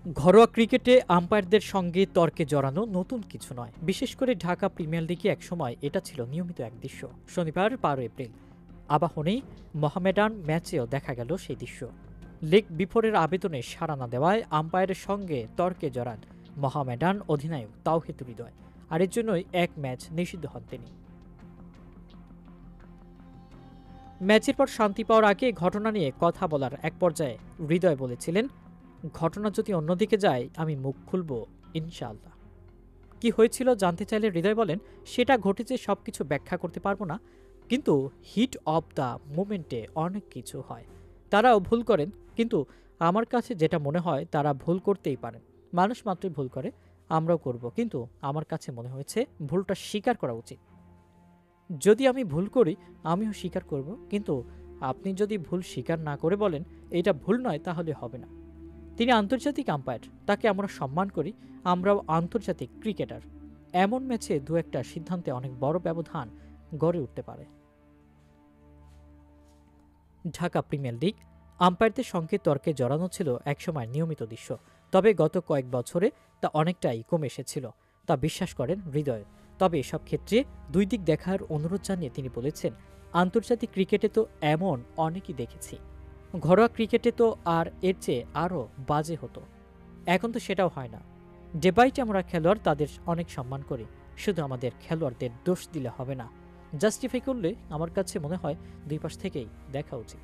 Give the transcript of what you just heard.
ঘরোয়া ক্রিকেটে আম্পায়ারদের সঙ্গে তর্কে জড়ানো নতুন কিছু নয়। বিশেষ করে ঢাকা প্রিমিয়ার লিগে একসময় এটা ছিল নিয়মিত এক দৃশ্য। শনিবার ১২ এপ্রিল আবাহনী মোহামেডান ম্যাচেও দেখা গেল সেই দৃশ্য। লেগ বিফোরের আবেদনে সাড়া না দেওয়ায় আম্পায়ারের সঙ্গে তর্কে জড়ান মোহামেডান অধিনায়ক তাওহিদ হৃদয়, আর এর জন্যই এক ম্যাচ নিষিদ্ধ হন তিনি। ম্যাচের পর শান্তি পাওয়ার আগে ঘটনা নিয়ে কথা বলার এক পর্যায়ে হৃদয় বলেছিলেন, ঘটনা যদি অন্যদিকে যায় আমি মুখ খুলব ইনশাআল্লাহ। কি হয়েছিল জানতে চাইলে হৃদয় বলেন, সেটা ঘটেছে সবকিছু ব্যাখ্যা করতে পারবো না, কিন্তু হিট অফ দ্য মোমেন্টে অনেক কিছু হয়। তারাও ভুল করেন, কিন্তু আমার কাছে যেটা মনে হয় তারা ভুল করতেই পারেন। মানুষ মাত্রই ভুল করে, আমরাও করব, কিন্তু আমার কাছে মনে হয়েছে ভুলটা স্বীকার করা উচিত। যদি আমি ভুল করি আমিও স্বীকার করব, কিন্তু আপনি যদি ভুল স্বীকার না করে বলেন এটা ভুল নয় তাহলে হবে না। তিনি আন্তর্জাতিক আম্পায়ার, তাকে আমরা সম্মান করি, আমরাও আন্তর্জাতিক ক্রিকেটার। এমন ম্যাচে দু একটা সিদ্ধান্তে অনেক বড় ব্যবধান গড়ে উঠতে পারে। ঢাকা প্রিমিয়ার লিগ আম্পায়ারদের সঙ্গে তর্কে জড়ানো ছিল একসময় নিয়মিত দৃশ্য, তবে গত কয়েক বছরে তা অনেকটাই কমে এসেছিল, তা বিশ্বাস করেন হৃদয়। তবে এসব ক্ষেত্রে দুই দিক দেখার অনুরোধ জানিয়ে তিনি বলেছেন, আন্তর্জাতিক ক্রিকেটে তো এমন অনেকই দেখেছি, ঘরোয়া ক্রিকেটে তো আর এর চেয়ে আরও বাজে হতো। এখন তো সেটাও হয় না। ডেবাইটে আমরা খেলোয়াড় তাদের অনেক সম্মান করি, শুধু আমাদের খেলোয়াড়দের দোষ দিলে হবে না। জাস্টিফাই করলে আমার কাছে মনে হয় দুই পাশ থেকেই দেখা উচিত।